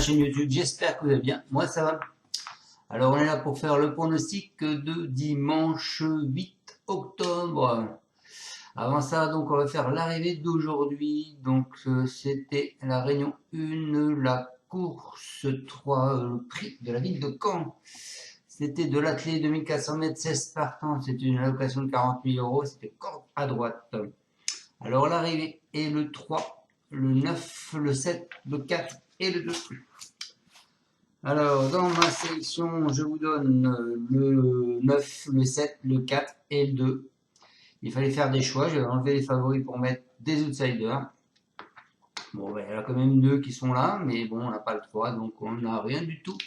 chaîne YouTube, j'espère que vous allez bien, moi ça va. Alors on est là pour faire le pronostic de dimanche 8 octobre. Avant ça, donc on va faire l'arrivée d'aujourd'hui, donc c'était la réunion 1, la course 3, le prix de la ville de Caen. C'était de l'athlée 2400 mètres, 16 partants, c'était une allocation de 40 000 euros, c'était corde à droite. Alors l'arrivée est le 3, le 9, le 7, le 4 et le 2. Alors dans ma sélection, je vous donne le 9, le 7, le 4 et le 2. Il fallait faire des choix, j'ai enlevé les favoris pour mettre des outsiders. Bon, ben, il y en a quand même 2 qui sont là, mais bon, on n'a pas le 3, donc on n'a rien du tout.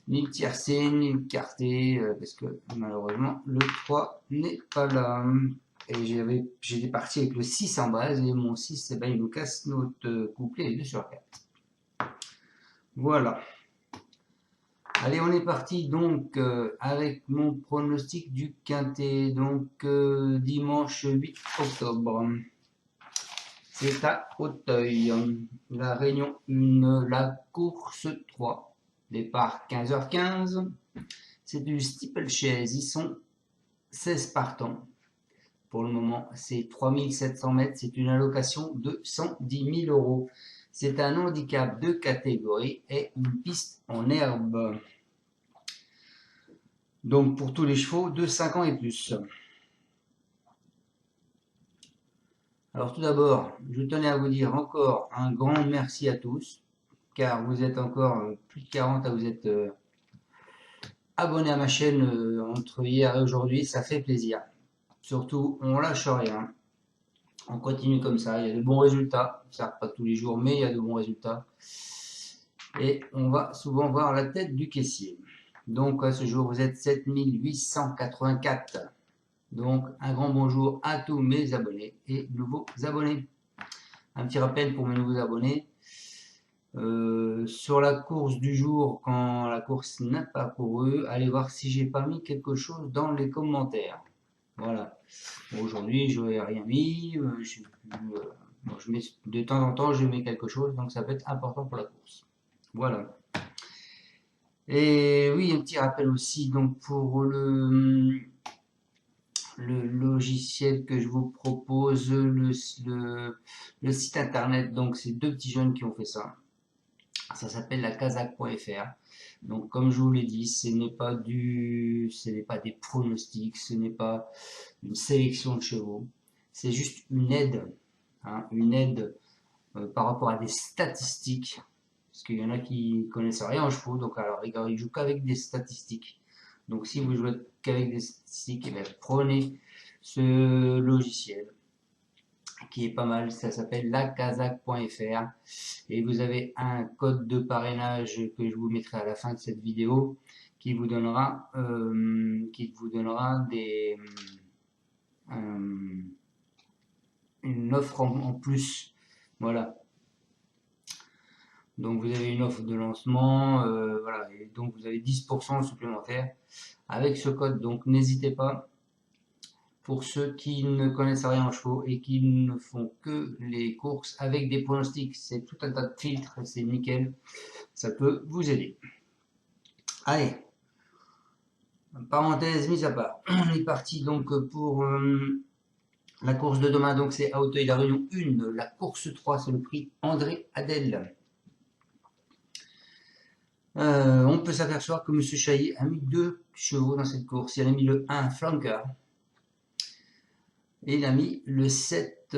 Ni le tiercé, ni le quarté, parce que malheureusement, le 3 n'est pas là. Et j'étais parti avec le 6 en base, et mon 6, eh ben, il nous casse notre couplet 2 sur 4. Voilà. Allez, on est parti donc avec mon pronostic du quintet, donc dimanche 8 octobre. C'est à Auteuil, la réunion 1, la course 3, départ 15h15. C'est du steeplechase, ils sont 16 partants. Pour le moment, c'est 3700 mètres, c'est une allocation de 110 000 euros. C'est un handicap de catégorie et une piste en herbe. Donc pour tous les chevaux de 5 ans et plus. Alors tout d'abord, je tenais à vous dire encore un grand merci à tous, car vous êtes encore plus de 40 à vous être abonnés à ma chaîne entre hier et aujourd'hui, ça fait plaisir. Surtout, on lâche rien. On continue comme ça, il y a de bons résultats, certes pas tous les jours, mais il y a de bons résultats. Et on va souvent voir la tête du caissier. Donc à ce jour, vous êtes 7884. Donc un grand bonjour à tous mes abonnés et nouveaux abonnés. Un petit rappel pour mes nouveaux abonnés. Sur la course du jour, quand la course n'a pas couru, allez voir si j'ai pas mis quelque chose dans les commentaires. Voilà. Bon, aujourd'hui, je n'ai rien mis. Bon, je mets, de temps en temps, je mets quelque chose, donc ça peut être important pour la course. Voilà. Et oui, un petit rappel aussi, donc pour le logiciel que je vous propose, le site internet, donc c'est 2 petits jeunes qui ont fait ça. Ça s'appelle la Kazakh.fr. Donc, comme je vous l'ai dit, ce n'est pas des pronostics, ce n'est pas une sélection de chevaux. C'est juste une aide, hein, une aide par rapport à des statistiques. Parce qu'il y en a qui connaissent rien en chevaux, donc alors ils jouent qu'avec des statistiques. Donc, si vous jouez qu'avec des statistiques, eh bien, prenez ce logiciel qui est pas mal, ça s'appelle lacazak.fr et vous avez un code de parrainage que je vous mettrai à la fin de cette vidéo qui vous donnera une offre en plus. Voilà. Donc vous avez une offre de lancement, voilà, et donc vous avez 10% supplémentaire avec ce code. Donc n'hésitez pas. Pour ceux qui ne connaissent rien en chevaux et qui ne font que les courses avec des pronostics, c'est tout un tas de filtres, c'est nickel, ça peut vous aider. Allez, parenthèse mise à part, on est parti donc pour la course de demain, donc c'est à Auteuil, la réunion 1, la course 3, c'est le prix André Adel. On peut s'apercevoir que M. Chailly a mis 2 chevaux dans cette course, il a mis le 1 flanker. Et il a mis le 7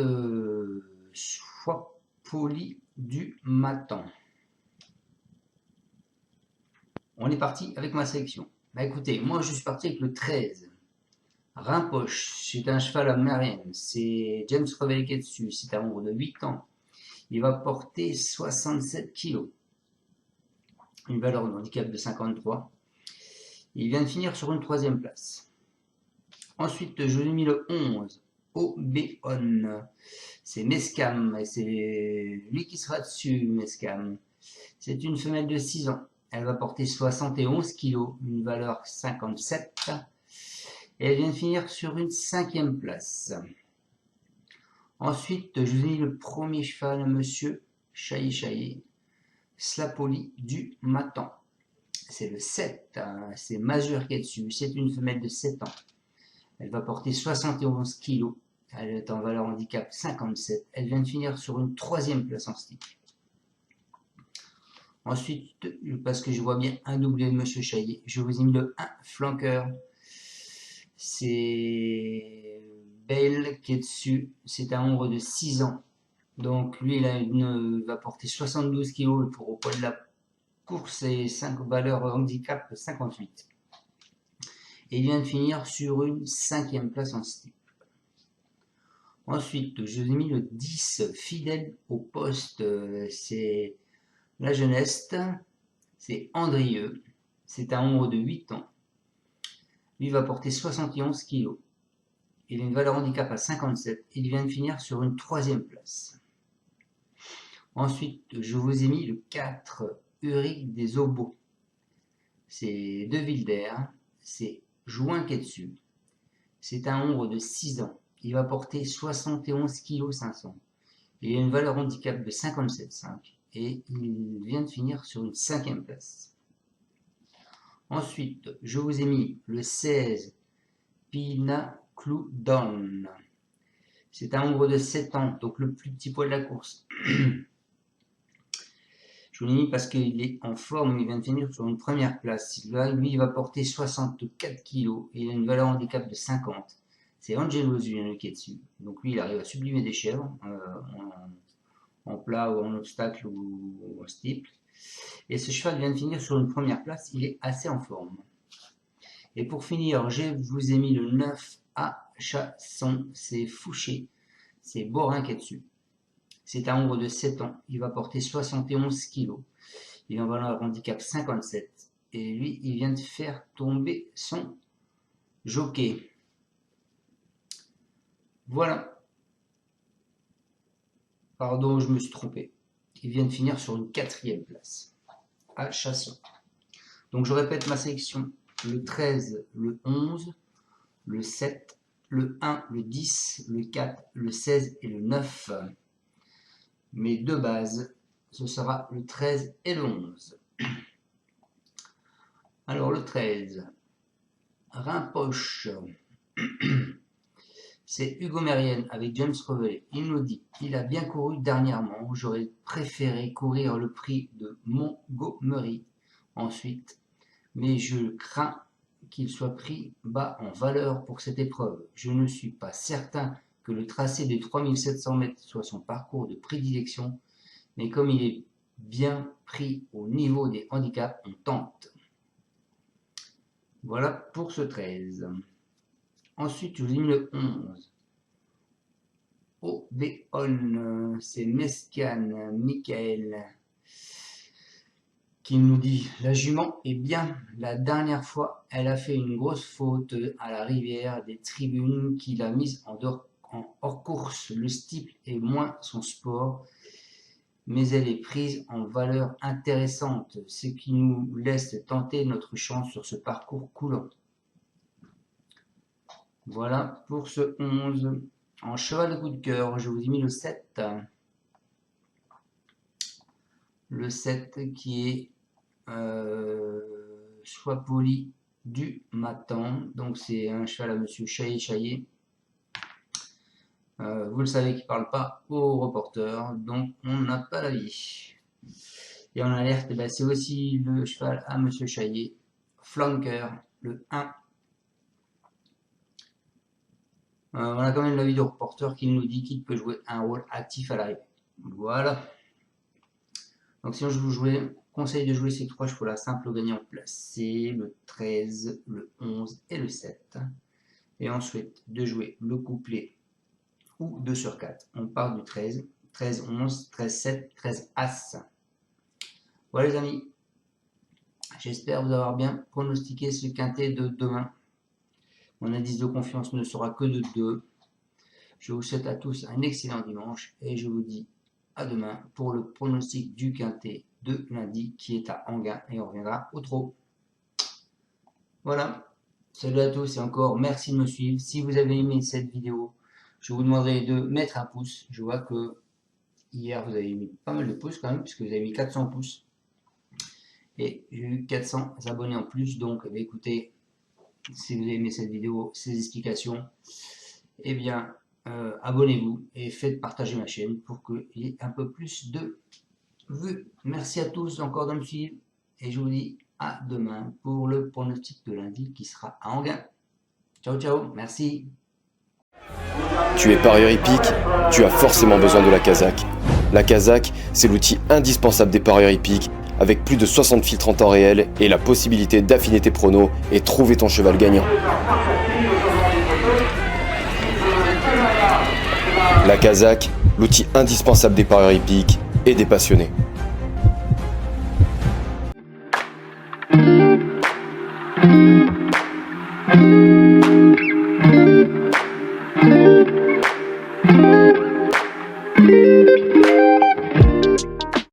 choix poli du matin. On est parti avec ma sélection. Bah écoutez, moi je suis parti avec le 13. Rimpoche, c'est un cheval amérien. C'est James Revel qui est dessus. C'est un nombre de 8 ans. Il va porter 67 kg. Une valeur de handicap de 53. Il vient de finir sur une 3e place. Ensuite, je lui ai mis le 11. Obeon, c'est Mescam, et c'est lui qui sera dessus, Mescam. C'est une femelle de 6 ans. Elle va porter 71 kg, une valeur 57. Et elle vient de finir sur une 5e place. Ensuite, je vous ai mis le premier cheval, Monsieur Chaillé, Slapoli du Matan. C'est le 7, hein, c'est Mazur qui est dessus, c'est une femelle de 7 ans. Elle va porter 71 kg, elle est en valeur handicap 57, elle vient de finir sur une 3e place en stick. Ensuite, parce que je vois bien un doublé de Monsieur Chaillé, je vous ai mis le 1 flanqueur. C'est Bale qui est dessus, c'est un ombre de 6 ans. Donc lui, il va porter 72 kg pour au poids de la course et 5 valeurs handicap 58. Et il vient de finir sur une 5e place en steep. Ensuite, je vous ai mis le 10 fidèle au poste, c'est la jeunesse, c'est Andrieux, c'est un ombre de 8 ans. Lui va porter 71 kg. Il a une valeur handicap à 57. Il vient de finir sur une 3e place. Ensuite, je vous ai mis le 4 Uric des Obos. C'est de Wilder, c'est Join qui est dessus. C'est un ombre de 6 ans. Il va porter 71 kg 500. Il a une valeur handicap de 57,5 et il vient de finir sur une 5e place. Ensuite, je vous ai mis le 16 Pinacloudon. C'est un ombre de 7 ans, donc le plus petit poids de la course. Je vous l'ai mis parce qu'il est en forme, il vient de finir sur une 1re place. Là, lui, il va porter 64 kg et il a une valeur handicap de 50. C'est Angelo Zuliano qui est dessus. Donc lui, il arrive à sublimer des chèvres en plat ou en obstacle ou en steeple. Et ce cheval vient de finir sur une 1re place, il est assez en forme. Et pour finir, je vous ai mis le 9 à Chasson, c'est Fouché, c'est Borin qui est dessus. C'est un ombre de 7 ans, il va porter 71 kg. Il en valeur handicap 57. Et lui, il vient de faire tomber son jockey. Voilà. Pardon, je me suis trompé. Il vient de finir sur une 4e place à Chasson. Donc je répète ma sélection. Le 13, le 11, le 7, le 1, le 10, le 4, le 16 et le 9. Mes deux bases, ce sera le 13 et le 11. Alors le 13, Rimpoche, c'est Hugo Mérienne avec James Revelet. Il nous dit, il a bien couru dernièrement, j'aurais préféré courir le prix de Montgomery ensuite, mais je crains qu'il soit pris bas en valeur pour cette épreuve. Je ne suis pas certain que le tracé des 3700 mètres soit son parcours de prédilection, mais comme il est bien pris au niveau des handicaps, on tente. Voilà pour ce 13. Ensuite, je vous ai mis le 11. Odéon, c'est Mescan, Michael, qui nous dit « La jument est bien. La dernière fois, elle a fait une grosse faute à la rivière des tribunes qui l'a mise en hors-course. Le steeple est moins son sport, mais elle est prise en valeur intéressante, ce qui nous laisse tenter notre chance sur ce parcours coulant. » Voilà pour ce 11. En cheval de coup de cœur, je vous ai mis le 7. Le 7 qui est Slapoli du Matan. Donc c'est un cheval à Monsieur Chaillé. Vous le savez qu'il ne parle pas au reporter, donc on n'a pas l'avis. Et en alerte, c'est aussi le cheval à Monsieur Chaillé, flanker, le 1. On a quand même l'avis du reporter qui nous dit qu'il peut jouer un rôle actif à l'arrivée. Voilà. Donc si je vous conseille de jouer ces 3 chevaux-là, simple gagnant placé, le 13, le 11 et le 7. Et ensuite de jouer le couplet ou 2 sur 4. On part du 13, 13, 11, 13, 7, 13 As. Voilà les amis. J'espère vous avoir bien pronostiqué ce quintet de demain. Mon indice de confiance ne sera que de 2. Je vous souhaite à tous un excellent dimanche et je vous dis à demain pour le pronostic du quintet de lundi qui est à Enghien et on reviendra au trot. Voilà, salut à tous et encore merci de me suivre. Si vous avez aimé cette vidéo, je vous demanderai de mettre un pouce. Je vois que Hier, vous avez mis pas mal de pouces quand même, puisque vous avez mis 400 pouces. Et j'ai eu 400 abonnés en plus. Donc, écoutez, si vous avez aimé cette vidéo, ces explications, eh bien, abonnez-vous et faites partager ma chaîne pour qu'il y ait un peu plus de vues. Merci à tous encore de me suivre. Et je vous dis à demain pour le pronostic de lundi qui sera à Enghien. Ciao, ciao. Merci. Tu es parieur hippique, tu as forcément besoin de la Kazakh. La Kazakh, c'est l'outil indispensable des parieurs hippiques, avec plus de 60 filtres en temps réel et la possibilité d'affiner tes pronos et trouver ton cheval gagnant. La Kazakh, l'outil indispensable des parieurs hippiques et des passionnés.